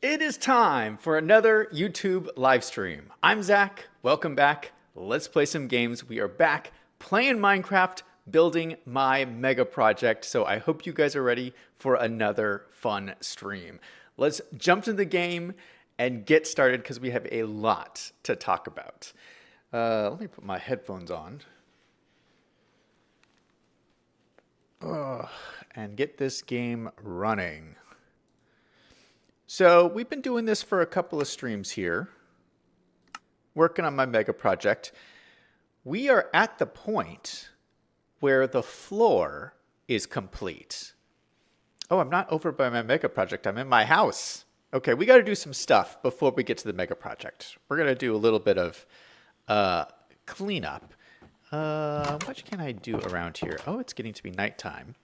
It is time for another YouTube live stream. I'm Zach. Welcome back. Let's play some games. We are back playing Minecraft, building my mega project. So I hope you guys are ready for another fun stream. Let's jump into the game and get started because we have a lot to talk about. Let me put my headphones on. And get this game running. So we've been doing this for a couple of streams here, working on my mega project. We are at the point where the floor is complete. Oh, I'm not over by my mega project. I'm in my house. Okay, we got to do some stuff before we get to the mega project. We're going to do a little bit of cleanup. What can I do around here? Oh, it's getting to be nighttime.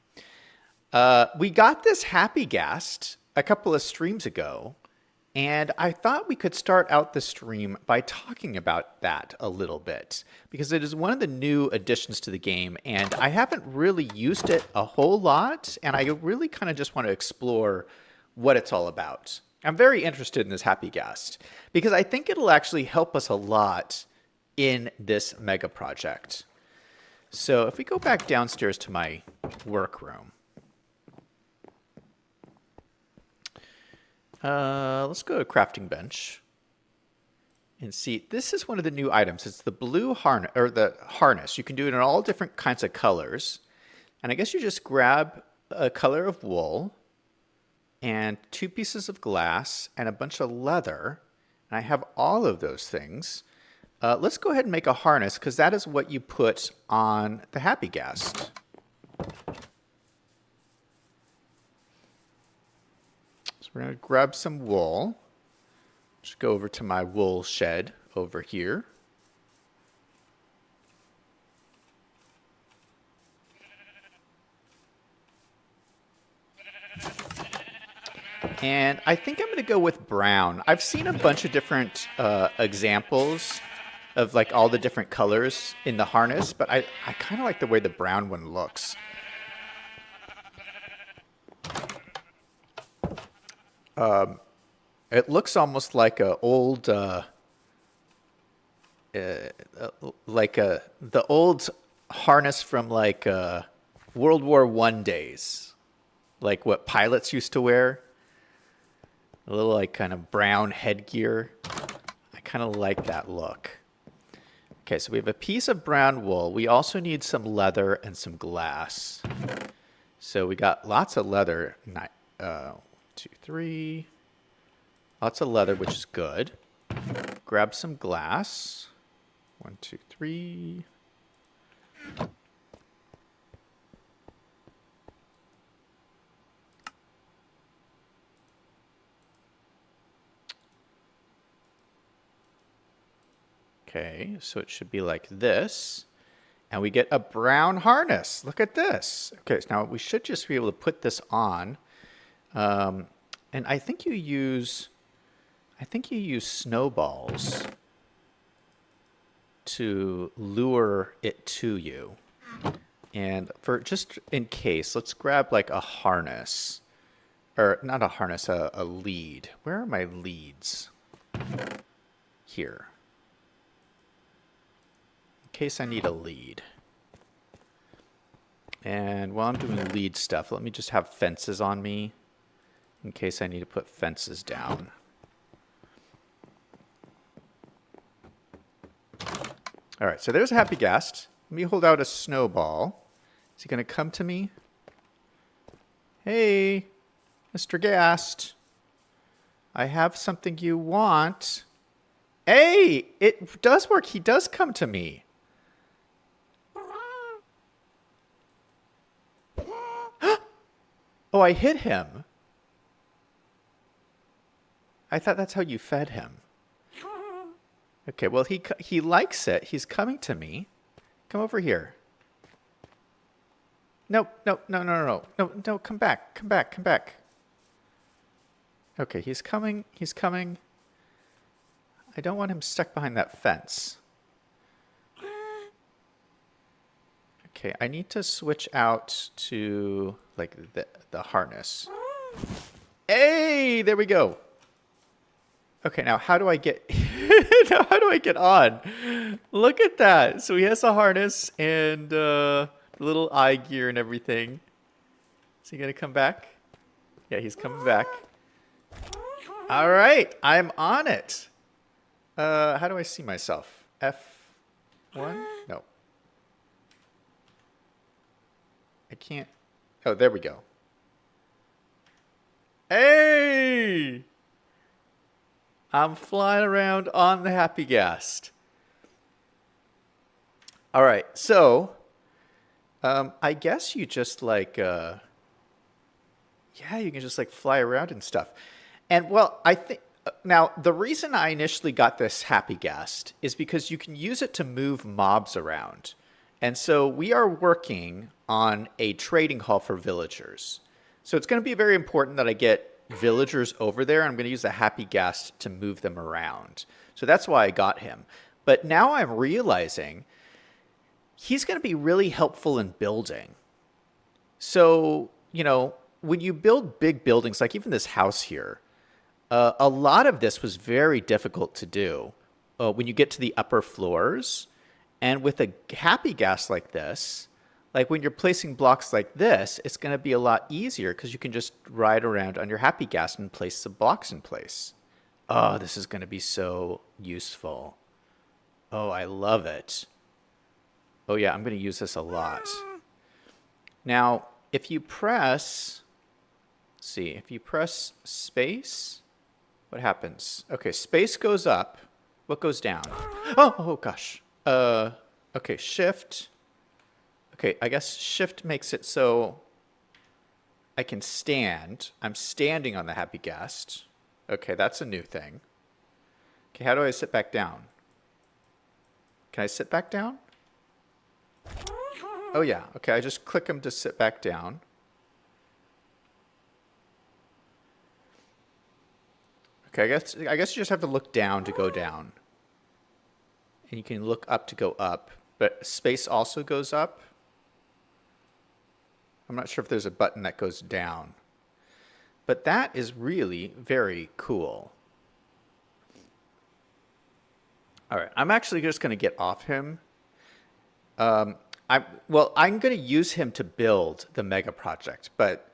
We got this happy ghast a couple of streams ago, and I thought we could start out the stream by talking about that a little bit, because it is one of the new additions to the game, and I haven't really used it a whole lot, and I really kind of just want to explore what it's all about. I'm very interested in this happy ghast, because I think it'll actually help us a lot in this mega project. So if we go back downstairs to my workroom, let's go to crafting bench and see. This is one of the new items. It's the blue harness, or the harness. You can do it in all different kinds of colors. And I guess you just grab a color of wool and 2 pieces of glass and a bunch of leather. And I have all of those things. Let's go ahead and make a harness, because that is what you put on the happy ghast. We're going to grab some wool. Just go over to my wool shed over here. And I think I'm going to go with brown. I've seen a bunch of different examples of like all the different colors in the harness, but I kind of like the way the brown one looks. It looks almost like the old harness from like World War I days, like what pilots used to wear. A little like kind of brown headgear. I kind of like that look. Okay, so we have a piece of brown wool. We also need some leather and some glass. So we got lots of leather. 2, 3. Lots of leather, which is good. Grab some glass. 1, 2, 3. Okay, so it should be like this. And we get a brown harness. Look at this. Okay, so now we should just be able to put this on. And I think you use snowballs to lure it to you. And for just in case, let's grab like a harness, or not a harness, a lead. Where are my leads? Here. In case I need a lead. And while I'm doing lead stuff, let me just have fences on me, in case I need to put fences down. All right, so there's a happy ghast. Let me hold out a snowball. Is he going to come to me? Hey, Mr. Ghast. I have something you want. Hey, it does work. He does come to me. Oh, I hit him. I thought that's how you fed him. Okay, well, he likes it. He's coming to me. Come over here. No, no, no, no, no, no, no, come back, come back, come back. Okay, he's coming, he's coming. I don't want him stuck behind that fence. Okay, I need to switch out to, like, the harness. Hey, there we go. Okay, now how do I get now how do I get on? Look at that. So he has a harness and little eye gear and everything. Is he gonna come back? Yeah, he's coming back. All right, I'm on it. How do I see myself? F1? No. I can't. Oh, there we go. Hey! I'm flying around on the Happy Gast. All right, so I guess you just like, yeah, you can just like fly around and stuff. And well, I think now the reason I initially got this Happy Gast is because you can use it to move mobs around. And so we are working on a trading hall for villagers. So it's going to be very important that I get villagers over there. I'm going to use the Happy Gast to move them around. So that's why I got him. But now I'm realizing he's going to be really helpful in building. So, you know, when you build big buildings, like even this house here, a lot of this was very difficult to do when you get to the upper floors. And with a Happy Gas like this, like when you're placing blocks like this, it's going to be a lot easier because you can just ride around on your Happy Gas and place the blocks in place. Oh, this is going to be so useful. Oh, I love it. Oh yeah, I'm going to use this a lot. Now, if you press, let's see, if you press space, what happens? Okay, space goes up. What goes down? Oh gosh. Okay, shift. Okay, I guess shift makes it so I can stand. I'm standing on the Happy Gast. Okay, that's a new thing. Okay, how do I sit back down? Can I sit back down? Oh yeah, okay, I just click him to sit back down. Okay, I guess you just have to look down to go down. And you can look up to go up, but space also goes up. I'm not sure if there's a button that goes down. But that is really very cool. All right, I'm actually just going to get off him. I'm going to use him to build the mega project, but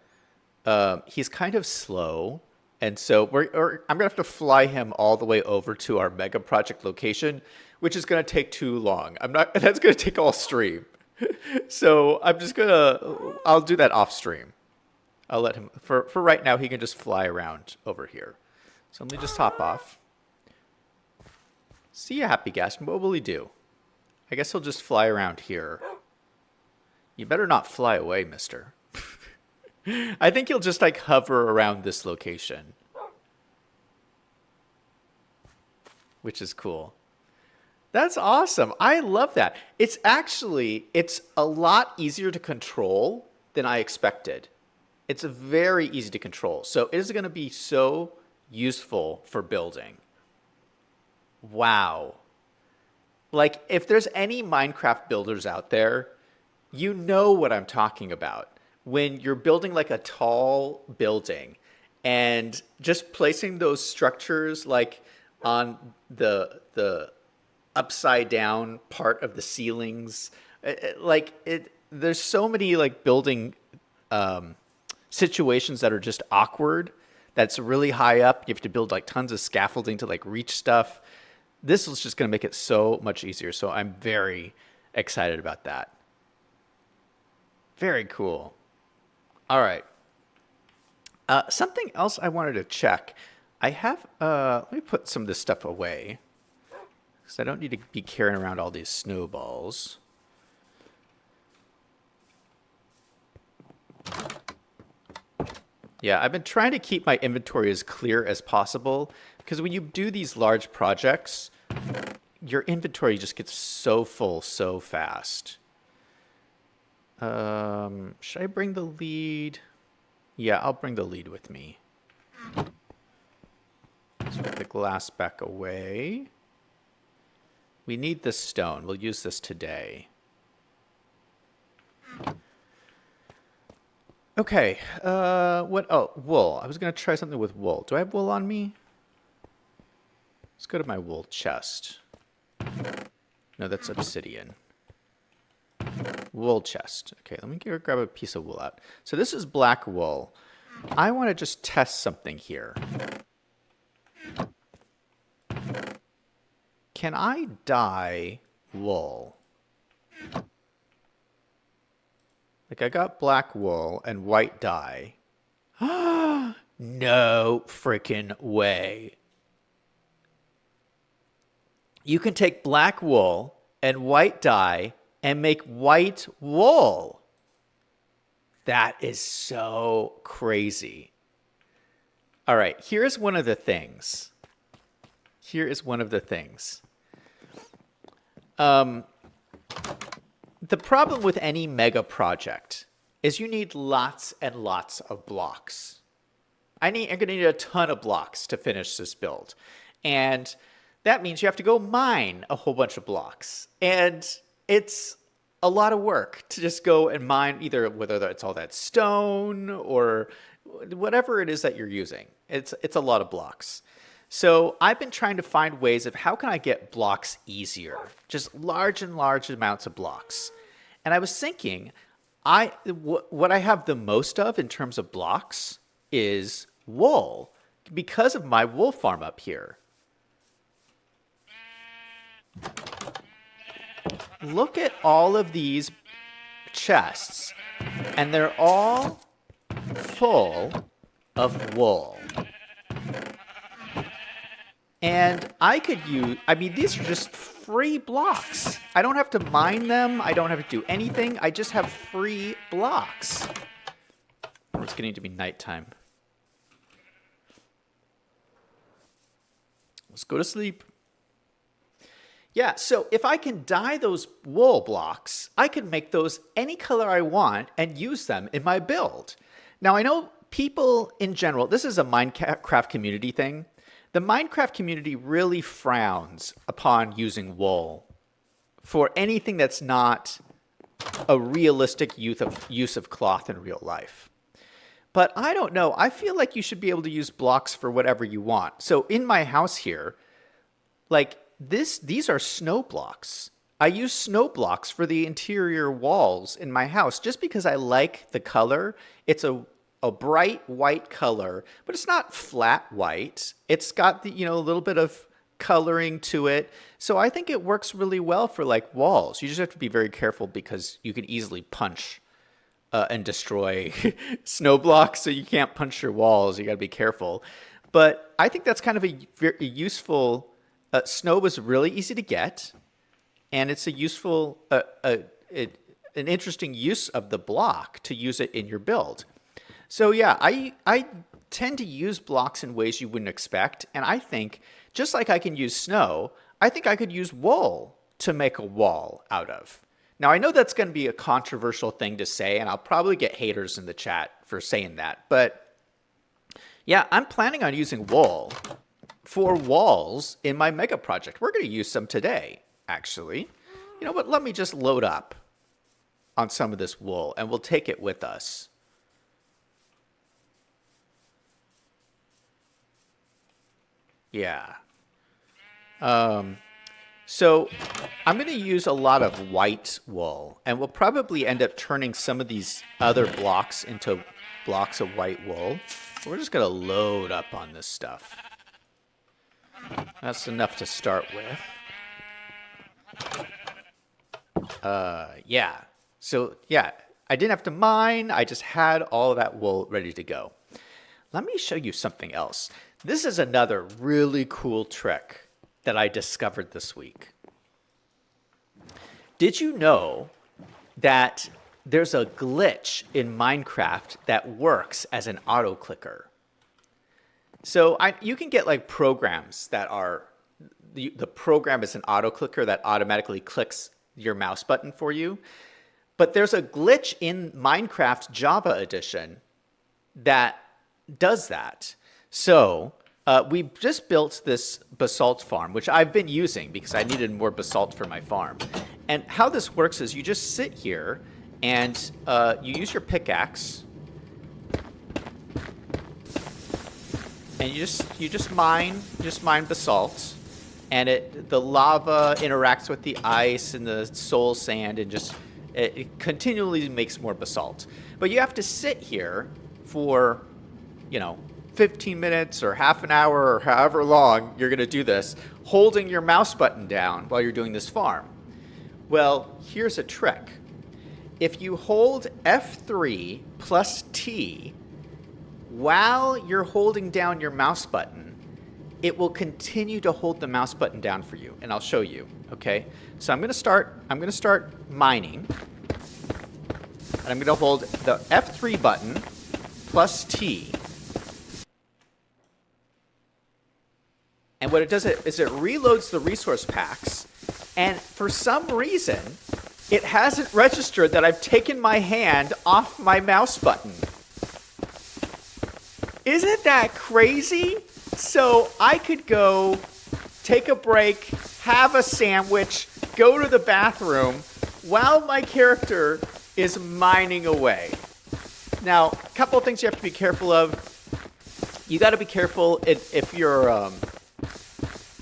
he's kind of slow. And so I'm going to have to fly him all the way over to our mega project location, which is going to take too long. That's going to take all stream. So I'll do that off stream. I'll let him, for right now, he can just fly around over here. So let me just hop off. See you, Happy Gas. What will he do? I guess he'll just fly around here. You better not fly away, mister. I think he'll just like hover around this location. Which is cool. That's awesome. I love that. It's a lot easier to control than I expected. It's very easy to control. So it is going to be so useful for building. Wow. Like if there's any Minecraft builders out there, you know what I'm talking about. When you're building like a tall building and just placing those structures like on the upside down part of the ceilings, there's so many like building situations that are just awkward. That's really high up. You have to build like tons of scaffolding to like reach stuff. This is just going to make it so much easier. So I'm very excited about that. Very cool. All right. Something else I wanted to check. I have, let me put some of this stuff away because I don't need to be carrying around all these snowballs. Yeah, I've been trying to keep my inventory as clear as possible because when you do these large projects, your inventory just gets so full so fast. Should I bring the lead? Yeah, I'll bring the lead with me. Let's put the glass back away. We need this stone. We'll use this today. Okay, what? Oh, wool. I was going to try something with wool. Do I have wool on me? Let's go to my wool chest. No, that's obsidian. Wool chest. Okay, let me grab a piece of wool out. So this is black wool. I want to just test something here. Can I dye wool? Like I got black wool and white dye. No freaking way. You can take black wool and white dye and make white wool. That is so crazy. All right, here's one of the things. Here is one of the things. The problem with any mega project is you need lots and lots of blocks. I'm going to need a ton of blocks to finish this build. And that means you have to go mine a whole bunch of blocks. And it's a lot of work to just go and mine either whether it's all that stone or whatever it is that you're using. It's a lot of blocks. So I've been trying to find ways of how can I get blocks easier, just large and large amounts of blocks. And I was thinking, what I have the most of in terms of blocks is wool because of my wool farm up here. Look at all of these chests, and they're all full of wool. And I could use, I mean, these are just free blocks. I don't have to mine them. I don't have to do anything. I just have free blocks. It's getting to be nighttime. Let's go to sleep. Yeah, so if I can dye those wool blocks, I can make those any color I want and use them in my build. Now, I know people in general, this is a Minecraft community thing. The Minecraft community really frowns upon using wool for anything that's not a realistic use of cloth in real life. But I don't know. I feel like you should be able to use blocks for whatever you want. So in my house here, like these are snow blocks. I use snow blocks for the interior walls in my house just because I like the color. It's a bright white color, but it's not flat white. It's got the, a little bit of coloring to it. So I think it works really well for like walls. You just have to be very careful because you can easily punch and destroy snow blocks. So you can't punch your walls. You got to be careful. But I think that's kind of a very useful, snow was really easy to get. And it's a useful, an interesting use of the block to use it in your build. So yeah, I tend to use blocks in ways you wouldn't expect. And I think, just like I can use snow, I think I could use wool to make a wall out of. Now, I know that's going to be a controversial thing to say, and I'll probably get haters in the chat for saying that. But yeah, I'm planning on using wool for walls in my mega project. We're going to use some today, actually. You know what? Let me just load up on some of this wool, and we'll take it with us. Yeah. So I'm going to use a lot of white wool, and we'll probably end up turning some of these other blocks into blocks of white wool. We're just going to load up on this stuff. That's enough to start with. Yeah. So yeah, I didn't have to mine. I just had all of that wool ready to go. Let me show you something else. This is another really cool trick that I discovered this week. Did you know that there's a glitch in Minecraft that works as an auto clicker? So you can get like programs that are, the program is an auto clicker that automatically clicks your mouse button for you. But there's a glitch in Minecraft Java edition that does that. So we just built this basalt farm, which I've been using because I needed more basalt for my farm. And how this works is you just sit here and you use your pickaxe, and you just mine basalt, and the lava interacts with the ice and the soul sand, and just it continually makes more basalt. But you have to sit here for, 15 minutes or half an hour or however long you're going to do this, holding your mouse button down while you're doing this farm. Well, here's a trick. If you hold F3 plus T while you're holding down your mouse button, it will continue to hold the mouse button down for you, and I'll show you. Okay, so I'm going to start mining, and I'm going to hold the F3 button plus T. And what it does is it reloads the resource packs, and for some reason, it hasn't registered that I've taken my hand off my mouse button. Isn't that crazy? So I could go take a break, have a sandwich, go to the bathroom while my character is mining away. Now, a couple of things you have to be careful of. You got to be careful if you're...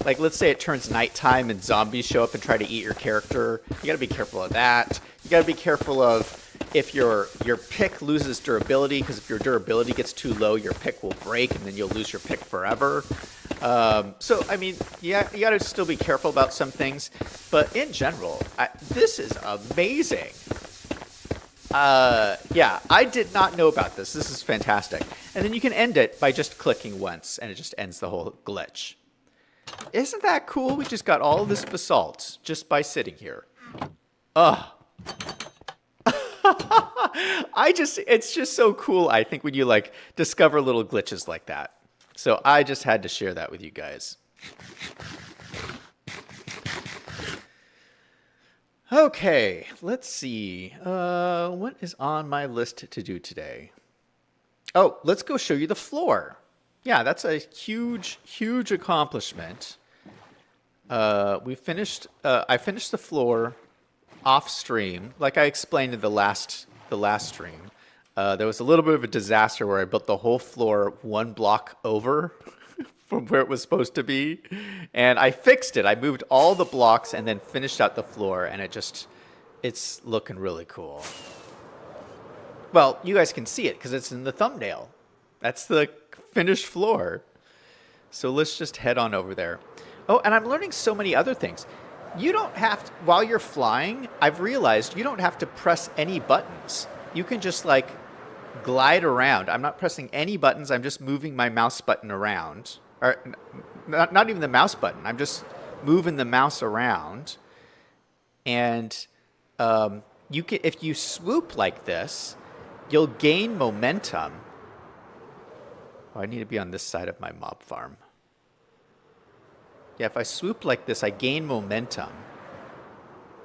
like, let's say it turns nighttime and zombies show up and try to eat your character. You got to be careful of that. You got to be careful of if your pick loses durability, because if your durability gets too low, your pick will break and then you'll lose your pick forever. So, I mean, yeah, you got to still be careful about some things. But in general, this is amazing. Yeah, I did not know about this. This is fantastic. And then you can end it by just clicking once, and it just ends the whole glitch. Isn't that cool? We just got all of this basalt just by sitting here. Ugh. It's just so cool, I think, when you, like, discover little glitches like that. So I just had to share that with you guys. Okay, let's see. What is on my list to do today? Oh, let's go show you the floor. Yeah, that's a huge, huge accomplishment. I finished the floor off stream, like I explained in the last stream. There was a little bit of a disaster where I built the whole floor one block over from where it was supposed to be, and I fixed it. I moved all the blocks and then finished out the floor, and it's looking really cool. Well, you guys can see it because it's in the thumbnail. That's the finished floor. So let's just head on over there. Oh, and I'm learning so many other things. You don't have to, while you're flying, I've realized you don't have to press any buttons. You can just, like, glide around. I'm not pressing any buttons. I'm just moving my mouse button around. Or not even the mouse button. I'm just moving the mouse around. And you can, if you swoop like this, you'll gain momentum. Oh, I need to be on this side of my mob farm. Yeah, if I swoop like this, I gain momentum.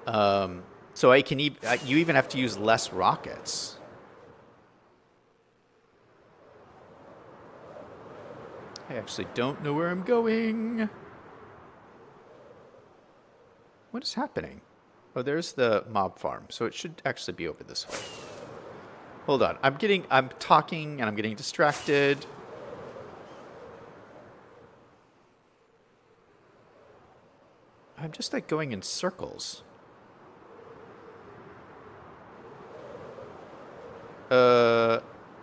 So I can you even have to use less rockets. I actually don't know where I'm going. What is happening? Oh, there's the mob farm. So it should actually be over this way. Hold on. I'm talking and I'm getting distracted. I'm just, like, going in circles.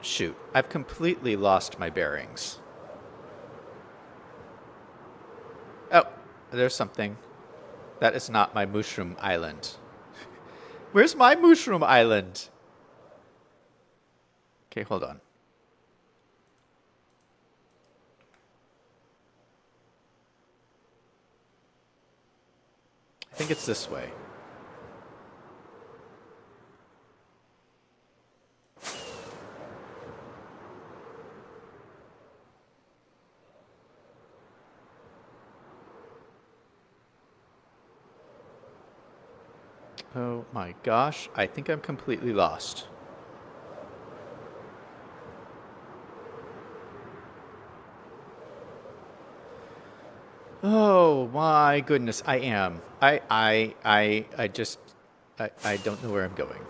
Shoot. I've completely lost my bearings. Oh, there's something. That is not my mushroom island. Where's my mushroom island? Okay, hold on. I think it's this way. Oh my gosh, I think I'm completely lost. Oh my goodness, I am. I don't know where I'm going.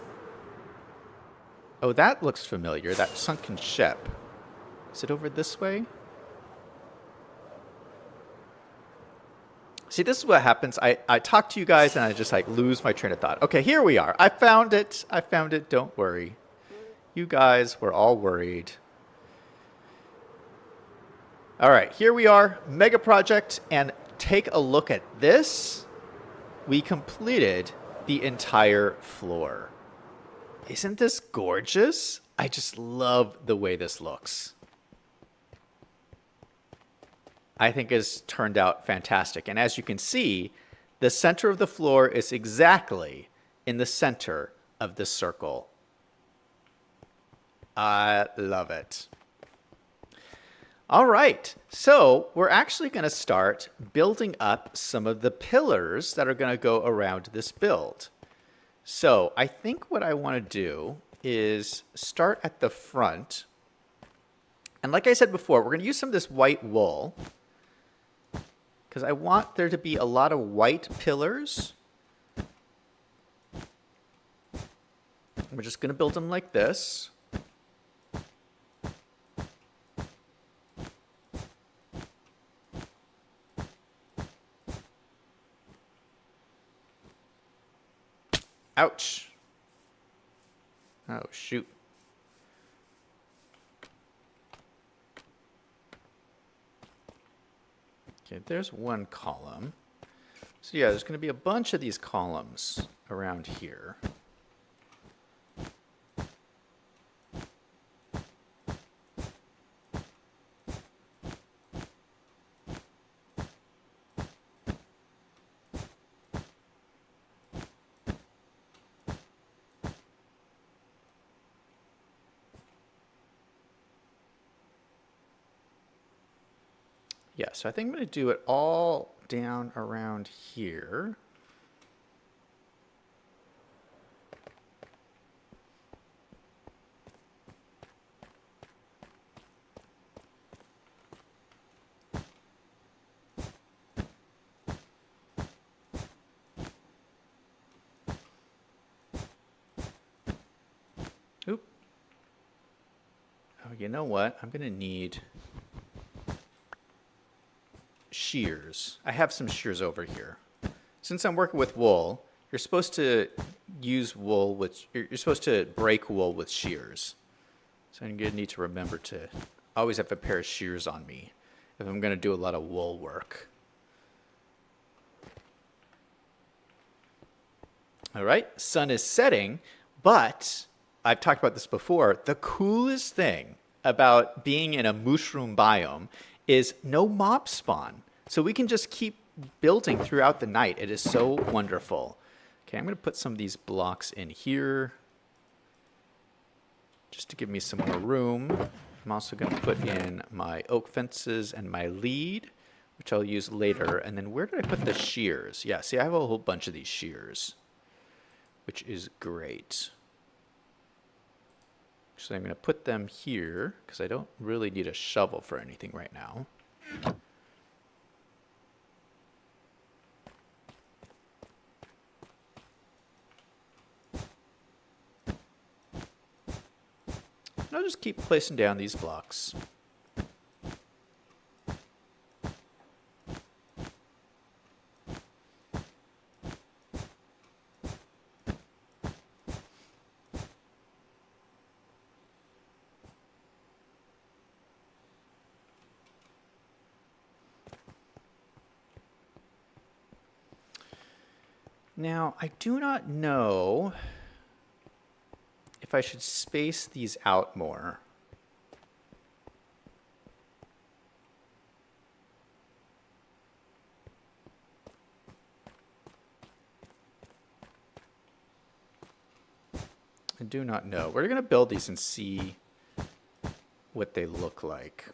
Oh, that looks familiar, that sunken ship. Is it over this way? See, this is what happens. I talk to you guys and I just like lose my train of thought. Okay, here we are. I found it. I found it. Don't worry. You guys were all worried. All right, here we are, mega project, and take a look at this. We completed the entire floor. Isn't this gorgeous? I just love the way this looks. I think it's turned out fantastic. And as you can see, the center of the floor is exactly in the center of the circle. I love it. All right, so we're actually going to start building up some of the pillars that are going to go around this build. So I think what I want to do is start at the front. And like I said before, we're going to use some of this white wool because I want there to be a lot of white pillars. We're just going to build them like this. Ouch. Oh, shoot. Okay, there's one column. So yeah, there's going to be a bunch of these columns around here. Yeah, so I think I'm going to do it all down around here. Oop. Oh, you know what? I'm going to need shears. I have some shears over here. Since I'm working with wool, you're supposed to use wool with, you're supposed to break wool with shears. So I'm going to need to remember to always have a pair of shears on me if I'm going to do a lot of wool work. All right, sun is setting, but I've talked about this before. The coolest thing about being in a mushroom biome is no mob spawn. So we can just keep building throughout the night. It is so wonderful. Okay, I'm going to put some of these blocks in here just to give me some more room. I'm also going to put in my oak fences and my lead, which I'll use later. And then where did I put the shears? Yeah, see, I have a whole bunch of these shears, which is great. So I'm going to put them here because I don't really need a shovel for anything right now. And I'll just keep placing down these blocks. Now, I do not know if I should space these out more. I do not know. We're going to build these and see what they look like.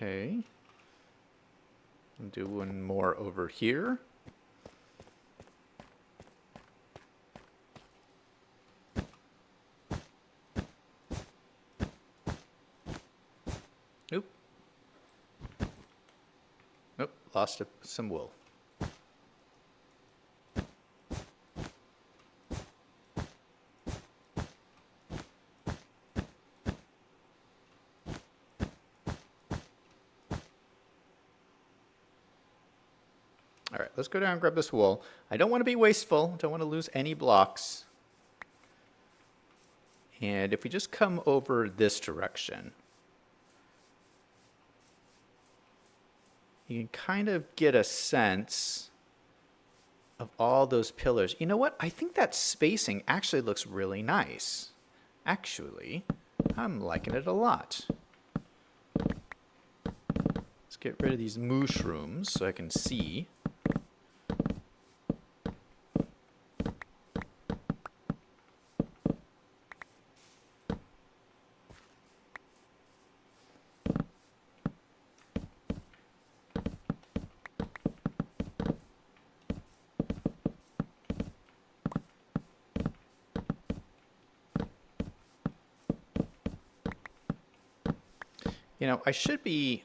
Okay, I'll do one more over here. Oop. Nope, lost some wool. let's go down and grab this wool. I don't want to be wasteful. Don't want to lose any blocks. And if we just come over this direction, you can kind of get a sense of all those pillars. You know what? I think that spacing actually looks really nice. Actually, I'm liking it a lot. Let's get rid of these mushrooms so I can see. You know, I should be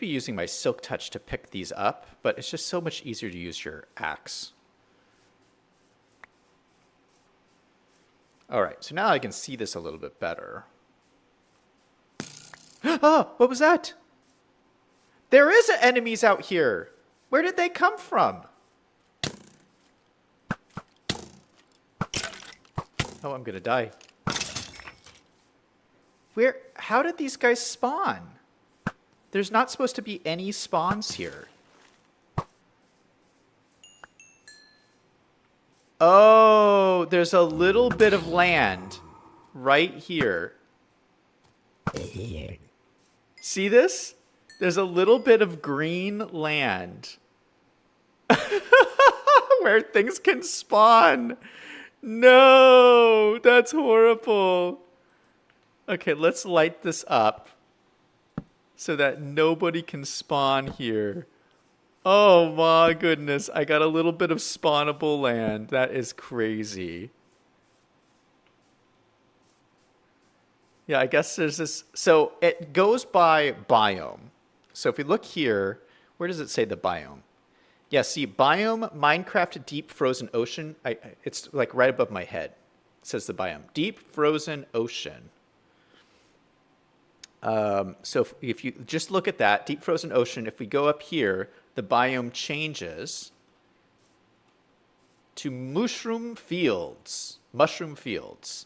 using my Silk Touch to pick these up, but it's just so much easier to use your axe. All right, so now I can see this a little bit better. Oh, what was that? There is enemies out here. Where did they come from? Oh, I'm gonna die. How did these guys spawn? There's not supposed to be any spawns here. Oh, there's a little bit of land right here. See this? There's a little bit of green land where things can spawn. No, that's horrible. Okay, let's light this up so that nobody can spawn here. Oh my goodness, I got a little bit of spawnable land. That is crazy. Yeah, I guess there's this. So it goes by biome. So if we look here, where does it say the biome? Yeah, see, biome, Minecraft Deep Frozen Ocean. It's like right above my head. It says the biome. Deep Frozen Ocean. So if you just look at that, Deep Frozen Ocean, if we go up here, the biome changes to mushroom fields. Mushroom fields.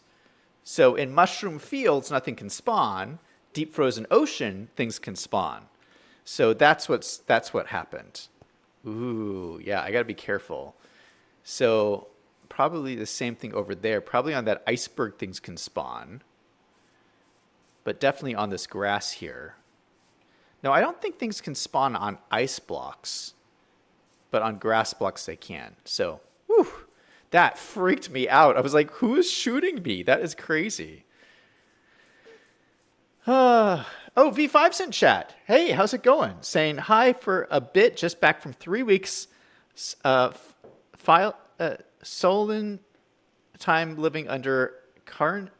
So in mushroom fields, nothing can spawn. Deep Frozen Ocean, things can spawn. So that's what happened. Ooh, yeah, I gotta be careful. So probably the same thing over there. Probably on that iceberg, things can spawn. But definitely on this grass here. No, I don't think things can spawn on ice blocks, but on grass blocks they can. So, whew, that freaked me out. I was like, who is shooting me? That is crazy. Oh, V5's in chat. Hey, how's it going? Saying hi for a bit, just back from 3 weeks. Solon time living under Karn.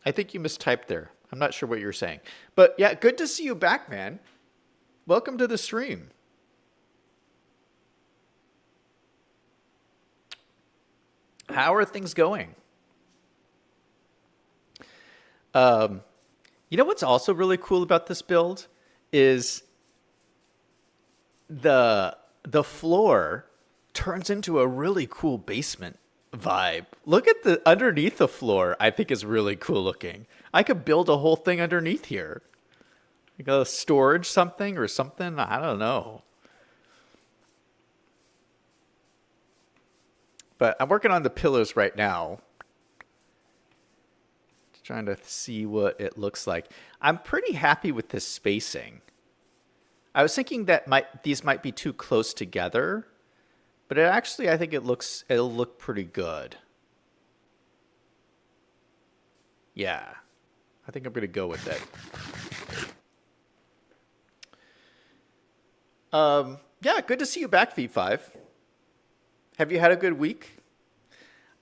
I think you mistyped there. I'm not sure what you're saying. But yeah, good to see you back, man. Welcome to the stream. How are things going? You know what's also really cool about this build is the floor turns into a really cool basement vibe. Look at the underneath the floor. I think is really cool looking. I could build a whole thing underneath here, like a storage something or something. I don't know. But I'm working on the pillars right now. Trying to see what it looks like. I'm pretty happy with this spacing. I was thinking that these might be too close together. But I think it'll look pretty good. Yeah. I think I'm going to go with it. Yeah, good to see you back, V5. Have you had a good week?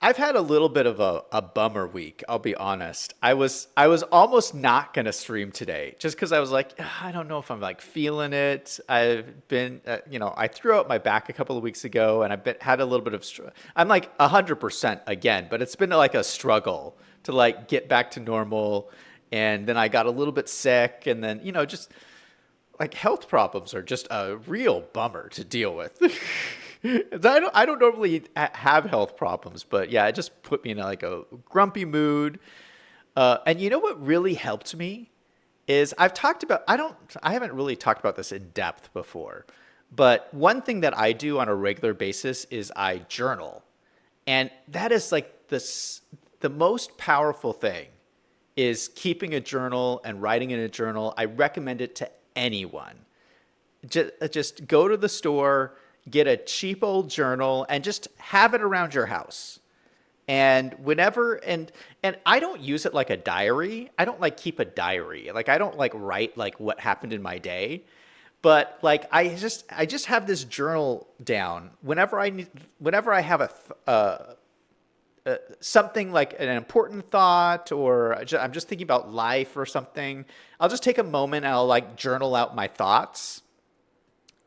I've had a little bit of a bummer week, I'll be honest. I was almost not going to stream today just because I was like, I don't know if I'm like feeling it. I've been, I threw out my back a couple of weeks ago and had a little bit of, I'm like 100% again, but it's been like a struggle to like get back to normal, And then I got a little bit sick, and then, just like health problems are just a real bummer to deal with. I don't normally have health problems, but yeah, it just put me in like a grumpy mood. And you know what really helped me is I haven't really talked about this in depth before, but one thing that I do on a regular basis is I journal. And that is like the most powerful thing is keeping a journal and writing in a journal. I recommend it to anyone. Just go to the store, get a cheap old journal, and just have it around your house. And whenever and I don't use it like a diary. I don't like keep a diary. Like I don't like write like what happened in my day. But like I just have this journal down whenever I have something like an important thought, or I'm just thinking about life or something. I'll just take a moment and I'll like journal out my thoughts.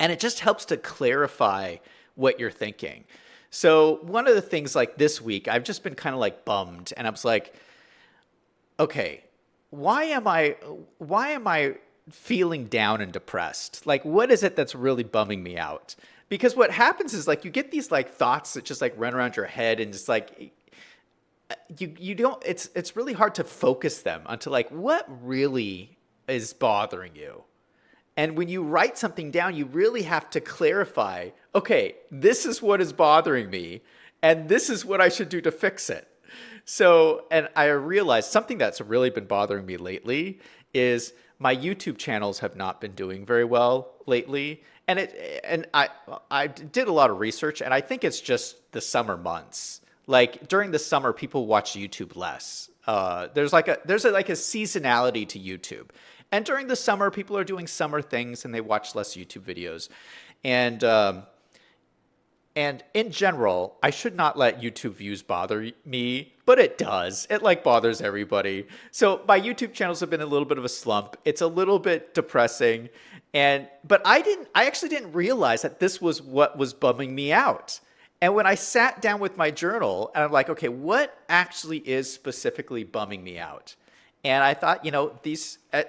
And it just helps to clarify what you're thinking. So one of the things like this week, I've just been kind of like bummed, and I was like, okay, why am I feeling down and depressed? Like, what is it that's really bumming me out? Because what happens is like you get these like thoughts that just like run around your head, and just like you don't, it's really hard to focus them onto like what really is bothering you. And when you write something down, you really have to clarify, okay, this is what is bothering me, and this is what I should do to fix it. So, and I realized something that's really been bothering me lately is my YouTube channels have not been doing very well lately. And I did a lot of research, and I think it's just the summer months. Like during the summer, people watch YouTube less. There's like a seasonality to YouTube. And during the summer, people are doing summer things and they watch less YouTube videos. And in general, I should not let YouTube views bother me, but it does. It like bothers everybody. So my YouTube channels have been a little bit of a slump. It's a little bit depressing. But I actually didn't realize that this was what was bumming me out. And when I sat down with my journal and I'm like, okay, what actually is specifically bumming me out? And I thought,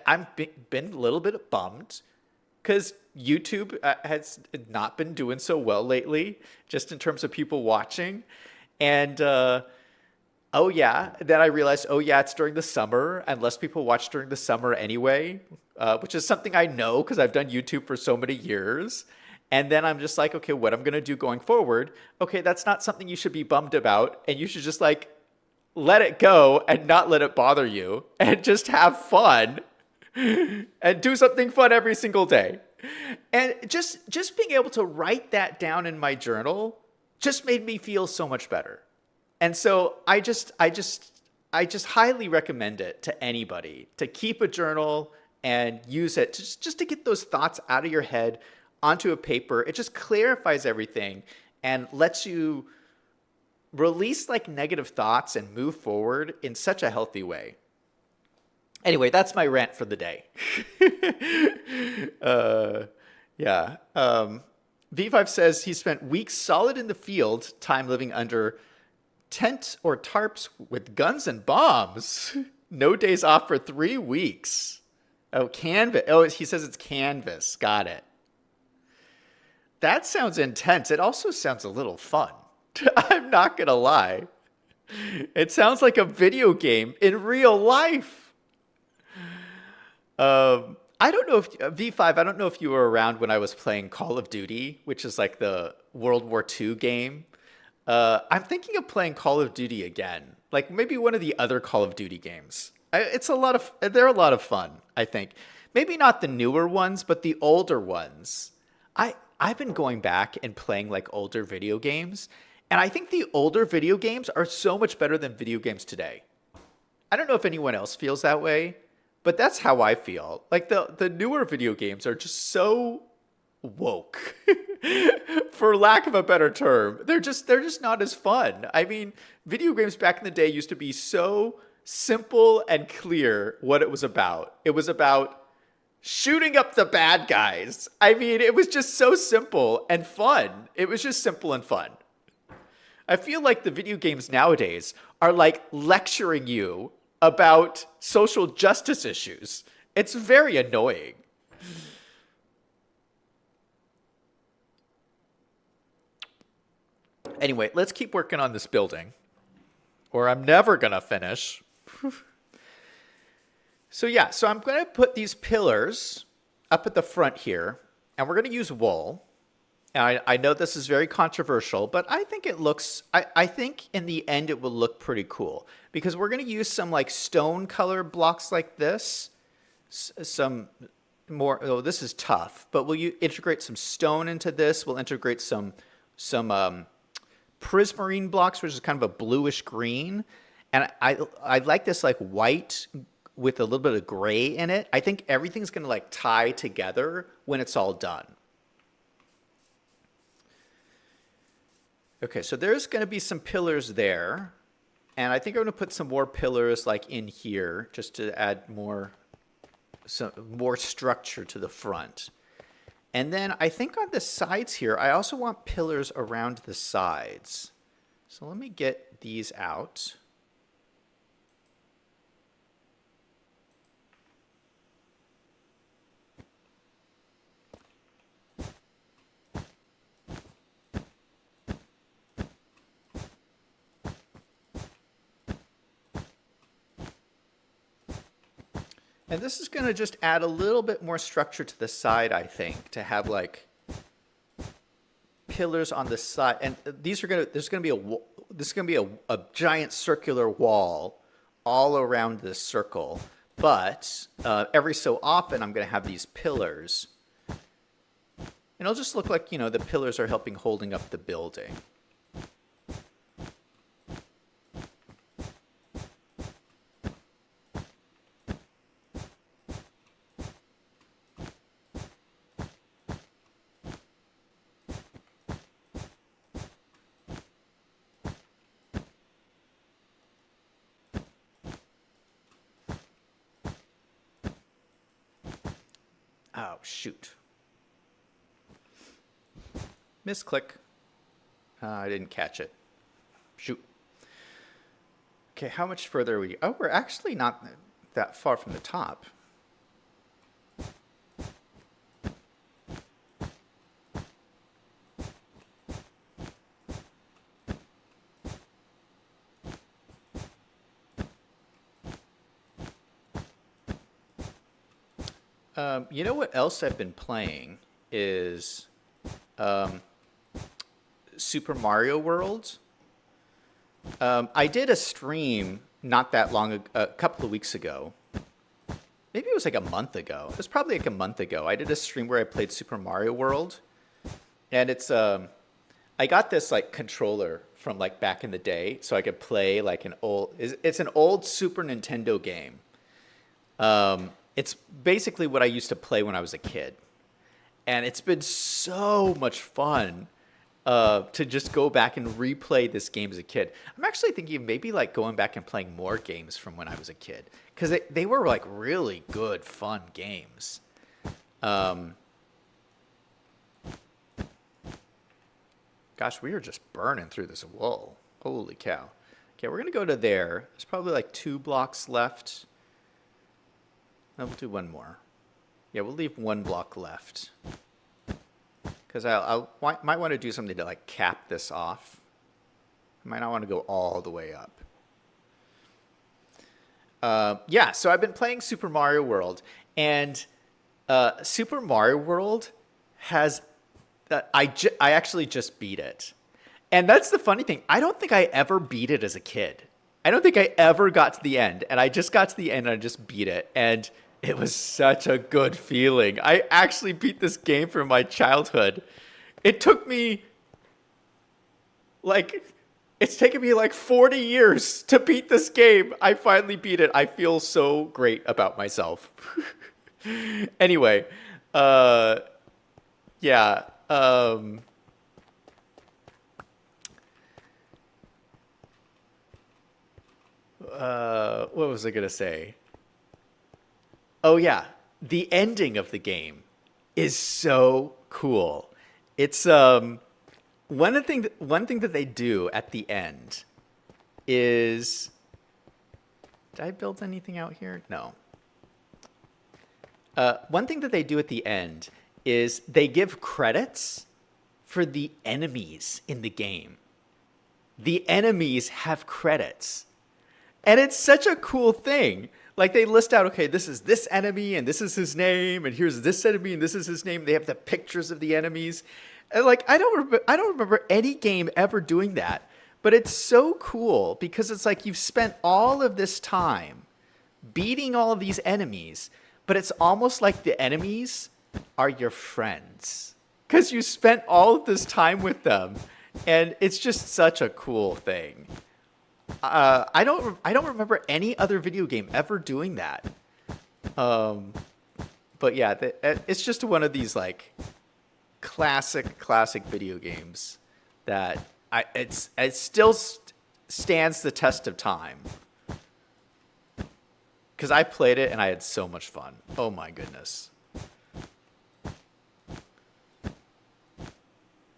I've been a little bit bummed because YouTube has not been doing so well lately, just in terms of people watching. And then I realized, it's during the summer, and less people watch during the summer anyway, which is something I know because I've done YouTube for so many years. And then I'm just like, okay, what I'm going to do going forward, okay, that's not something you should be bummed about, and you should just like let it go and not let it bother you and just have fun and do something fun every single day. And just being able to write that down in my journal just made me feel so much better. And so I just highly recommend it to anybody to keep a journal and use it just to get those thoughts out of your head onto a paper. It just clarifies everything and lets you release like negative thoughts and move forward in such a healthy way. Anyway, that's my rant for the day. V5 says he spent weeks solid in the field, time living under tent or tarps with guns and bombs. No days off for 3 weeks. Oh, canvas. Oh, he says it's canvas. Got it. That sounds intense. It also sounds a little fun. I'm not going to lie. It sounds like a video game in real life. I don't know if V5, I don't know if you were around when I was playing Call of Duty, which is like the World War II game. I'm thinking of playing Call of Duty again, like maybe one of the other Call of Duty games. They're a lot of fun, I think. Maybe not the newer ones, but the older ones. I've been going back and playing like older video games, and I think the older video games are so much better than video games today. I don't know if anyone else feels that way, but that's how I feel. Like the newer video games are just so woke, for lack of a better term. They're just not as fun. I mean, video games back in the day used to be so simple and clear what it was about. It was about shooting up the bad guys. I mean, it was just so simple and fun. It was just simple and fun. I feel like the video games nowadays are like lecturing you about social justice issues. It's very annoying. Anyway, let's keep working on this building, or I'm never going to finish. So yeah, so I'm going to put these pillars up at the front here, and we're going to use wool. And I know this is very controversial, but I think it looks, I think in the end it will look pretty cool. Because we're going to use some like stone color blocks like this. Some more, oh, this is tough, but we'll integrate some stone into this. We'll integrate some prismarine blocks, which is kind of a bluish green. And I like this like white with a little bit of gray in it. I think everything's going to like tie together when it's all done. Okay, so there's going to be some pillars there. And I think I'm going to put some more pillars like in here just to add more structure to the front. And then I think on the sides here, I also want pillars around the sides. So let me get these out. And this is going to just add a little bit more structure to the side, I think, to have like pillars on the side. And these are going to, there's going to be a giant circular wall all around this circle. But every so often, I'm going to have these pillars. And it'll just look like, you know, the pillars are helping holding up the building. Oh, shoot. Misclick. I didn't catch it. Shoot. Okay, how much further are we? Oh, we're actually not that far from the top. You know what else I've been playing is Super Mario World. I did a stream not that long ago, a couple of weeks ago. Maybe it was like a month ago. It was probably like a month ago. I did a stream where I played Super Mario World. And it's, I got this like controller from like back in the day so I could play like it's an old Super Nintendo game. It's basically what I used to play when I was a kid. And it's been so much fun to just go back and replay this game as a kid. I'm actually thinking of maybe like going back and playing more games from when I was a kid. Because they were like really good, fun games. Gosh, we are just burning through this wool. Holy cow. Okay, we're going to go to there. There's probably like 2 blocks left. No, we'll do one more. Yeah, we'll leave 1 block left. Because I might want to do something to like cap this off. I might not want to go all the way up. Yeah, so I've been playing Super Mario World. And Super Mario World has... I actually just beat it. And that's the funny thing. I don't think I ever beat it as a kid. I don't think I ever got to the end. And I just got to the end and I just beat it. And it was such a good feeling. I actually beat this game from my childhood. It took me it's taken me like 40 years to beat this game. I finally beat it. I feel so great about myself. Anyway, yeah. What was I gonna say? Oh yeah, the ending of the game is so cool. It's one thing that they do at the end is Did I build anything out here? No. One thing that they do at the end is they give credits for the enemies in the game. The enemies have credits. And it's such a cool thing. Like they list out, okay, this is this enemy and this is his name, and here's this enemy and this is his name. They have the pictures of the enemies. And like I don't remember any game ever doing that. But it's so cool because it's like you've spent all of this time beating all of these enemies, but it's almost like the enemies are your friends because you spent all of this time with them, and it's just such a cool thing. I don't remember any other video game ever doing that. But yeah, it's just one of these like classic video games that it still stands the test of time. Because I played it and I had so much fun. Oh my goodness.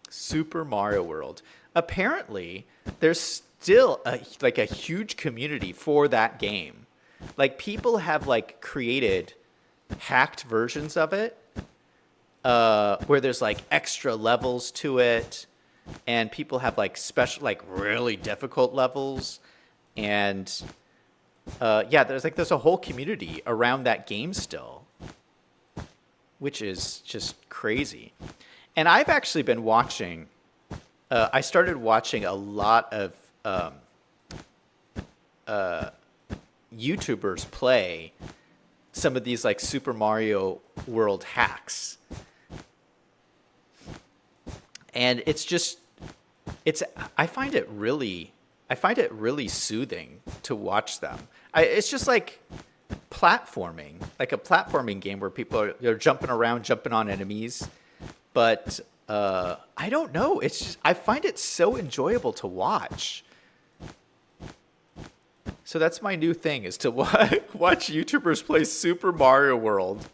Super Mario World. Apparently, there's still a huge community for that game. Like people have like created hacked versions of it, where there's like extra levels to it, and people have like special, like really difficult levels, and yeah, there's a whole community around that game still, which is just crazy. And I've actually been watching. I started watching a lot of YouTubers play some of these like Super Mario World hacks. And I find it really soothing to watch them. It's just like platforming, like a platforming game where people are jumping around, jumping on enemies. But I don't know. It's just, I find it so enjoyable to watch. So that's my new thing, is to watch YouTubers play Super Mario World.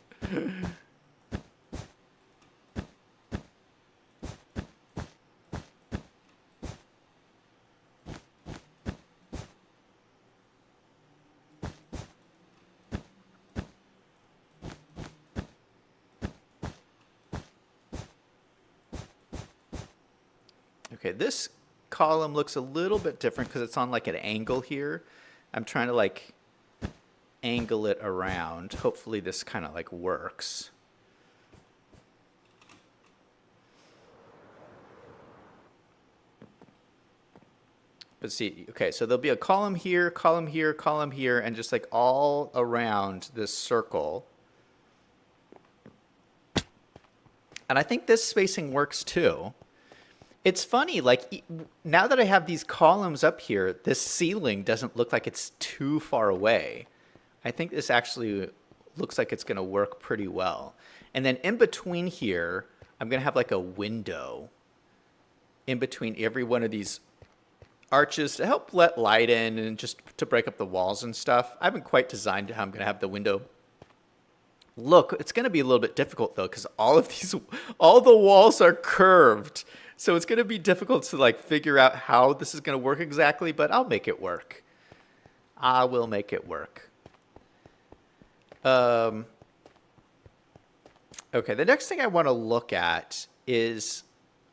Okay, this column looks a little bit different because it's on like an angle here. I'm trying to like angle it around. Hopefully this kind of like works. But see, okay, so there'll be a column here, column here, column here, and just like all around this circle. And I think this spacing works too. It's funny, like now that I have these columns up here, this ceiling doesn't look like it's too far away. I think this actually looks like it's going to work pretty well. And then in between here, I'm going to have like a window in between every one of these arches to help let light in and just to break up the walls and stuff. I haven't quite designed how I'm going to have the window look. It's going to be a little bit difficult though, because all the walls are curved. So it's going to be difficult to like figure out how this is going to work exactly, but I'll make it work. I will make it work. Okay, the next thing I want to look at is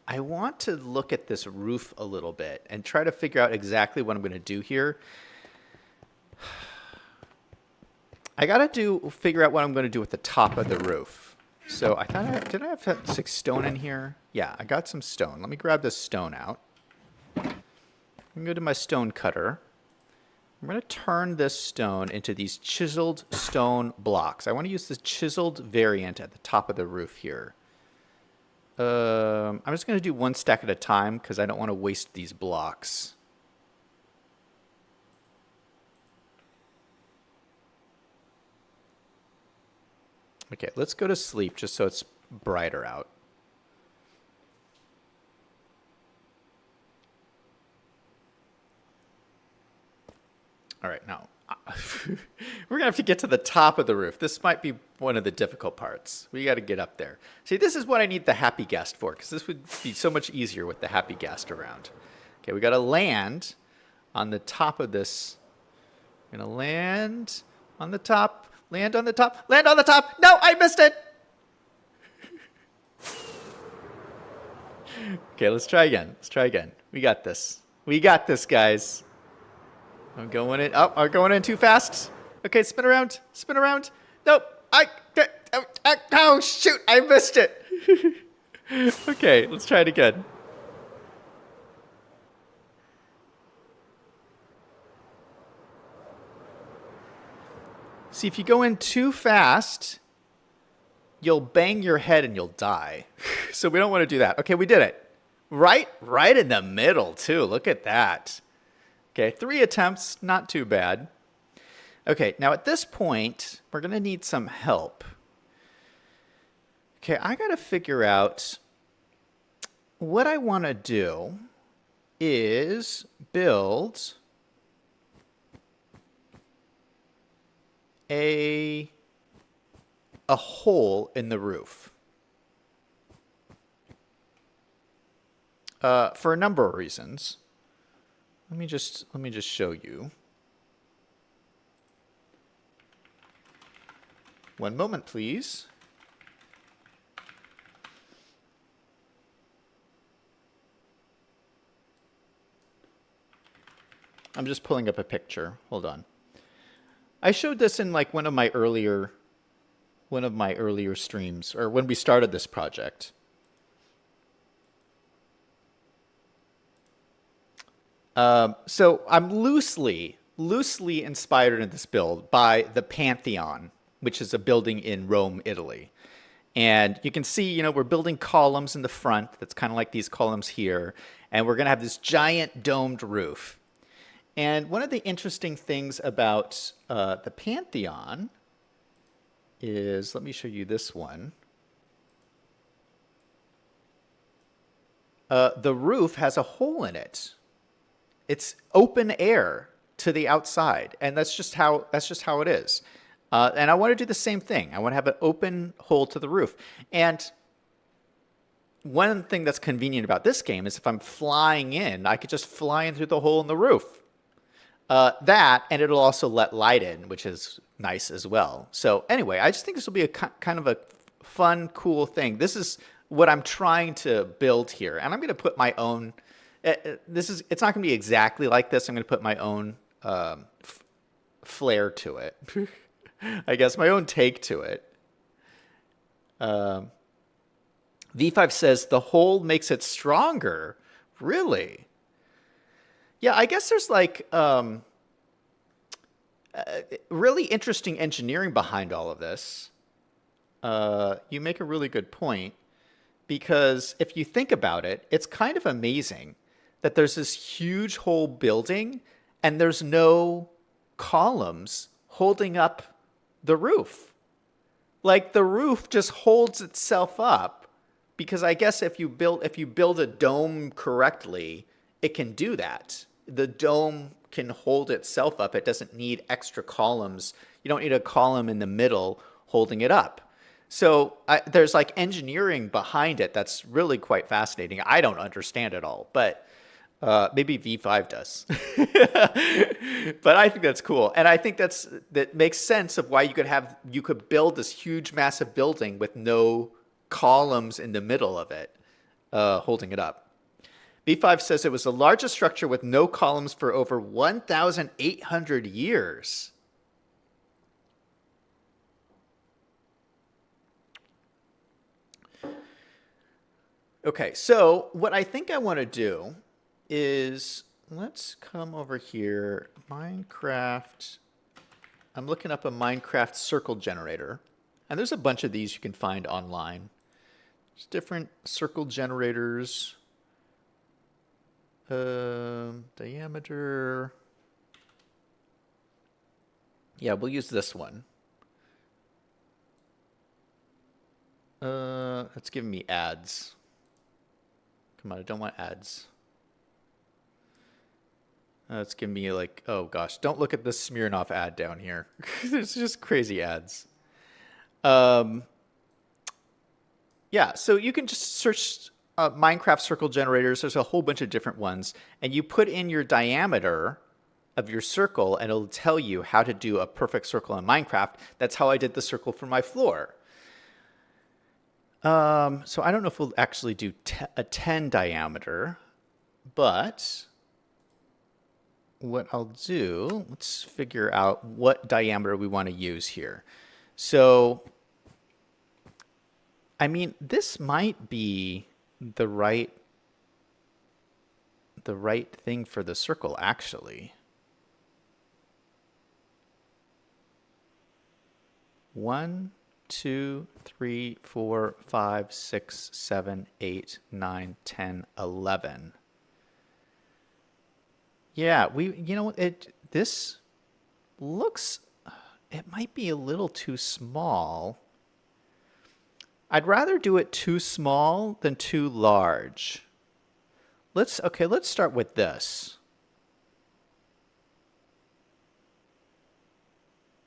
I want to look at this roof a little bit and try to figure out exactly what I'm going to do here. I got to figure out what I'm going to do with the top of the roof. So I thought, did I have 6 stone in here? Yeah, I got some stone. Let me grab this stone out. I'm going to go to my stone cutter. I'm going to turn this stone into these chiseled stone blocks. I want to use the chiseled variant at the top of the roof here. I'm just going to do 1 stack at a time because I don't want to waste these blocks. Okay, let's go to sleep just so it's brighter out. All right, now we're going to have to get to the top of the roof. This might be one of the difficult parts. We got to get up there. See, this is what I need the happy guest for, because this would be so much easier with the happy guest around. Okay, we got to land on the top of this. Gonna land on the top. Land on the top. Land on the top. No, I missed it. Okay, let's try again. Let's try again. We got this. We got this, guys. I'm going in. Oh, I'm going in too fast. Okay, spin around. Spin around. Nope. Oh, shoot. I missed it. Okay, let's try it again. See, if you go in too fast, you'll bang your head and you'll die. So we don't want to do that. Okay, we did it. Right in the middle, too. Look at that. Okay, 3 attempts, not too bad. Okay, now at this point, we're going to need some help. Okay, I got to figure out what I want to do is build a hole in the roof. For a number of reasons. Let me just show you. One moment, please. I'm just pulling up a picture. Hold on. I showed this in like one of my earlier streams, or when we started this project. So I'm loosely inspired in this build by the Pantheon, which is a building in Rome, Italy. And you can see, we're building columns in the front. That's kind of like these columns here. And we're going to have this giant domed roof. And one of the interesting things about the Pantheon is, let me show you this one. The roof has a hole in it. It's open air to the outside, and that's just how it is. And I want to do the same thing. I want to have an open hole to the roof. And one thing that's convenient about this game is if I'm flying in, I could just fly in through the hole in the roof. That, and it'll also let light in, which is nice as well. So anyway, I just think this will be a kind of a fun, cool thing. This is what I'm trying to build here. And I'm going to put my own, it's not going to be exactly like this. I'm going to put my own flair to it. I guess my own take to it. V5 says the hole makes it stronger. Really? Yeah, I guess there's like really interesting engineering behind all of this. You make a really good point, because if you think about it, it's kind of amazing that there's this huge whole building and there's no columns holding up the roof. Like the roof just holds itself up, because I guess if you build a dome correctly, it can do that. The dome can hold itself up. It doesn't need extra columns. You don't need a column in the middle holding it up. So there's like engineering behind it that's really quite fascinating. I don't understand it all, but maybe V5 does. But I think that's cool. And I think that makes sense of why you could build this huge, massive building with no columns in the middle of it holding it up. V5 says it was the largest structure with no columns for over 1,800 years. Okay, so what I think I want to do is, let's come over here, Minecraft. I'm looking up a Minecraft circle generator. And there's a bunch of these you can find online. There's different circle generators. Diameter. Yeah, we'll use this one. It's giving me ads. Come on, I don't want ads. It's giving me like, oh gosh, don't look at this Smirnoff ad down here. There's just crazy ads. Yeah, so you can just search Minecraft circle generators. There's a whole bunch of different ones, and you put in your diameter of your circle, and it'll tell you how to do a perfect circle in Minecraft. That's how I did the circle for my floor. So I don't know if we'll actually do a 10 diameter, but what I'll do, let's figure out what diameter we want to use here. So, I mean, this might be the right thing for the circle, actually. 1, 2, 3, 4, 5, 6, 7, 8, 9, 10, 11. Yeah, this looks, it might be a little too small. I'd rather do it too small than too large. Let's start with this.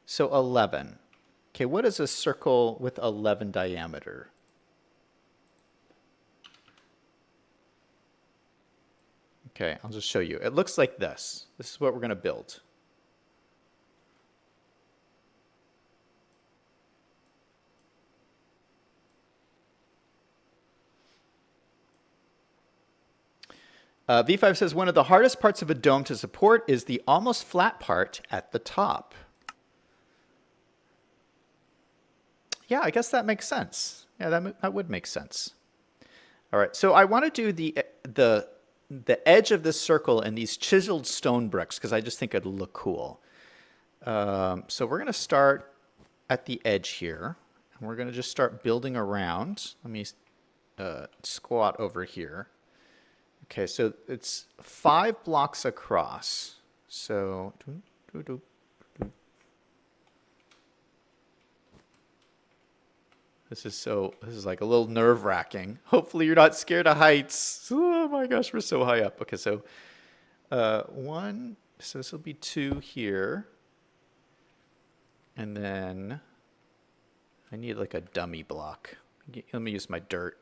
So 11. Okay, what is a circle with 11 diameter? Okay, I'll just show you. It looks like this. This is what we're going to build. V5 says, one of the hardest parts of a dome to support is the almost flat part at the top. Yeah, I guess that makes sense. Yeah, that would make sense. All right, so I want to do the edge of this circle in these chiseled stone bricks because I just think it'll look cool. So we're going to start at the edge here, and we're going to just start building around. Let me squat over here. Okay, so it's 5 blocks across. So this is like a little nerve-wracking. Hopefully you're not scared of heights. Oh my gosh, we're so high up. Okay, so 1, so this will be 2 here. And then I need like a dummy block. Let me use my dirt.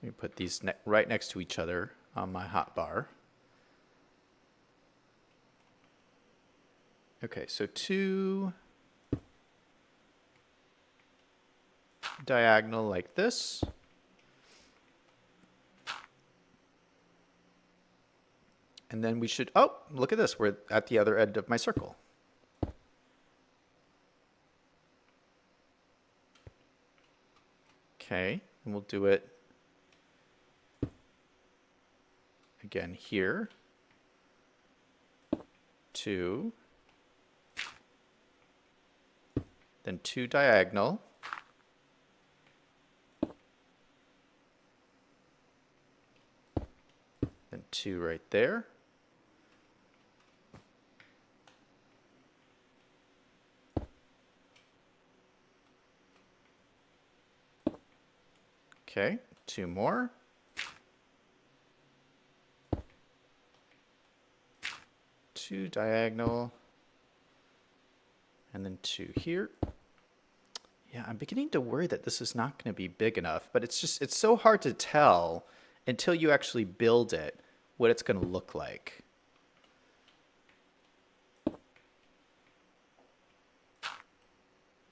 Let me put these right next to each other on my hotbar. Okay, so 2 diagonal like this. And then we should, oh, look at this. We're at the other end of my circle. Okay, and we'll do it again here. 2. Then 2 diagonal. Then 2 right there. Okay, 2 more. 2 diagonal. And then 2 here. Yeah, I'm beginning to worry that this is not going to be big enough, but it's so hard to tell until you actually build it what it's going to look like.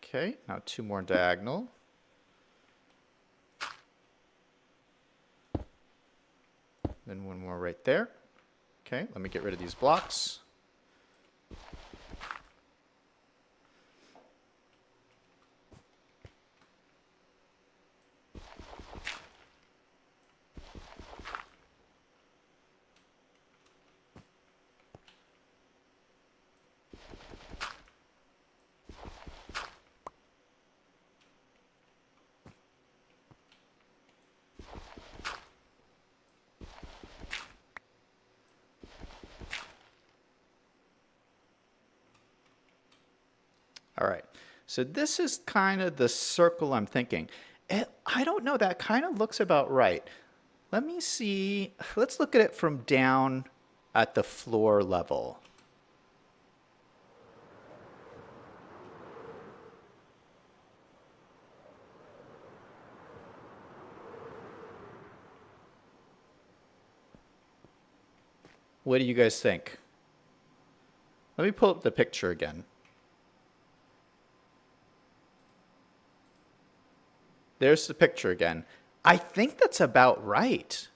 Okay, now 2 more diagonal. Then 1 more right there. Okay, let me get rid of these blocks. All right, so this is kind of the circle I'm thinking. I don't know, that kind of looks about right. Let me see, let's look at it from down at the floor level. What do you guys think? Let me pull up the picture again. There's the picture again. I think that's about right.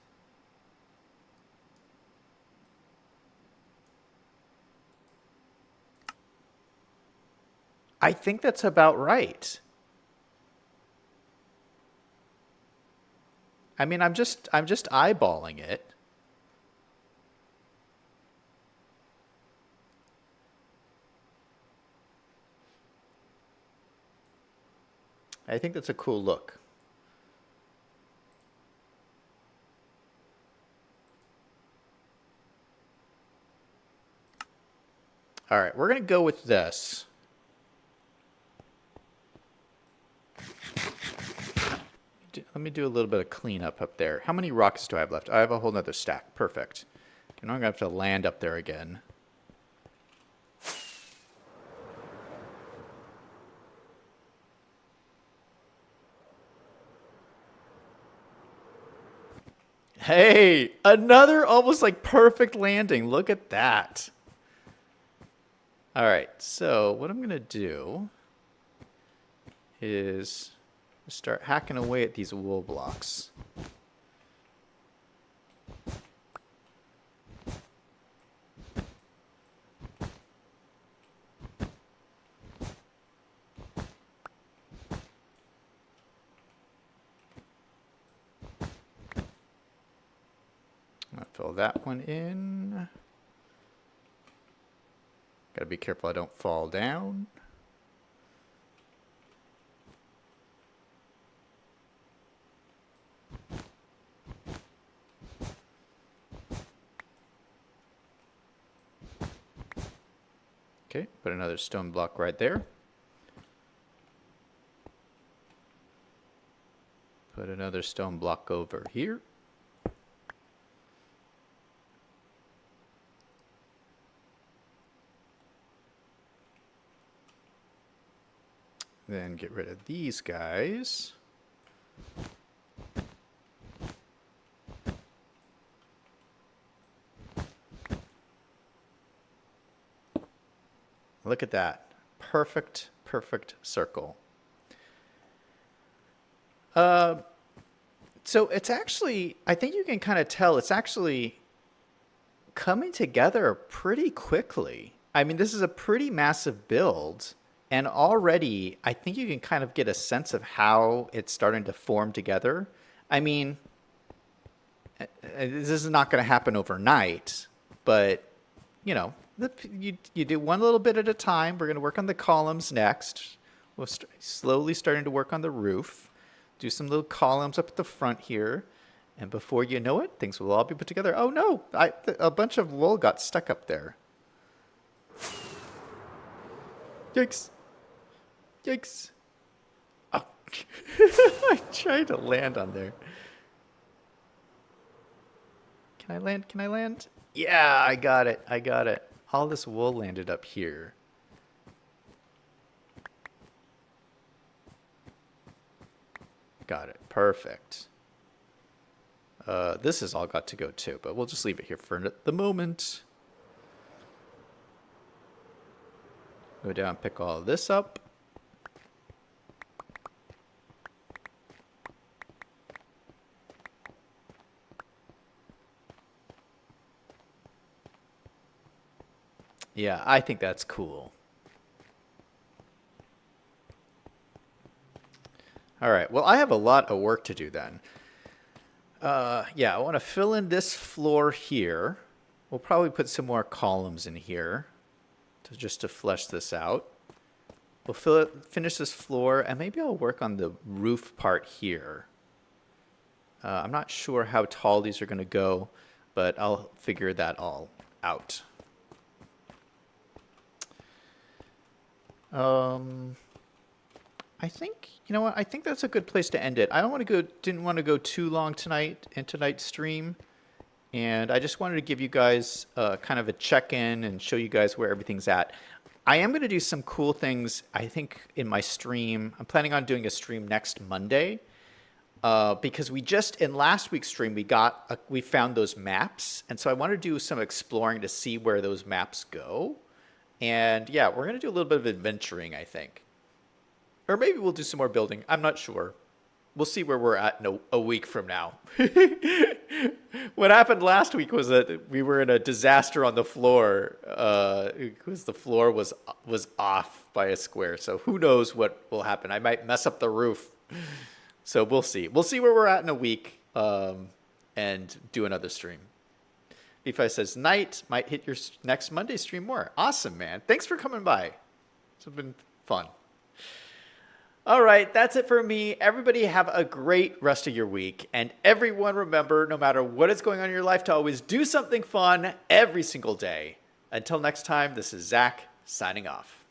I think that's about right. I mean, I'm just eyeballing it. I think that's a cool look. All right, we're going to go with this. Let me do a little bit of cleanup up there. How many rocks do I have left? I have a whole nother stack. Perfect. Now I'm going to have to land up there again. Hey, another almost like perfect landing. Look at that. All right, so what I'm going to do is start hacking away at these wool blocks. I'll fill that one in. Gotta be careful I don't fall down. Okay, put another stone block right there. Put another stone block over here. Then get rid of these guys. Look at that. Perfect, perfect circle. So it's actually, I think you can kind of tell it's actually coming together pretty quickly. I mean, this is a pretty massive build. And already, I think you can kind of get a sense of how it's starting to form together. I mean, this is not going to happen overnight, but, you know, you do one little bit at a time. We're going to work on the columns next. We'll slowly starting to work on the roof. Do some little columns up at the front here. And before you know it, things will all be put together. Oh, no, a bunch of wool got stuck up there. Yikes. Yikes. Oh. I tried to land on there. Can I land? Can I land? Yeah, I got it. I got it. All this wool landed up here. Got it. Perfect. This has all got to go too, but we'll just leave it here for the moment. Go down and pick all of this up. Yeah, I think that's cool. All right, well, I have a lot of work to do then. Yeah, I want to fill in this floor here. We'll probably put some more columns in here just to flesh this out. We'll finish this floor, and maybe I'll work on the roof part here. I'm not sure how tall these are going to go, but I'll figure that all out. I think, you know what? I think that's a good place to end it. I didn't want to go too long tonight in tonight's stream. And I just wanted to give you guys kind of a check-in and show you guys where everything's at. I am going to do some cool things, I think, in my stream. I'm planning on doing a stream next Monday. because we just in last week's stream we found those maps, and so I want to do some exploring to see where those maps go. And yeah, we're gonna do a little bit of adventuring, I think, or maybe we'll do some more building. I'm not sure. We'll see where we're at in a week from now. What happened last week was that we were in a disaster on the floor because the floor was off by a square. So who knows what will happen? I might mess up the roof. So we'll see. We'll see where we're at in a week and do another stream. Levi says, night, might hit your next Monday stream more. Awesome, man. Thanks for coming by. It's been fun. All right, that's it for me. Everybody have a great rest of your week. And everyone remember, no matter what is going on in your life, to always do something fun every single day. Until next time, this is Zach signing off.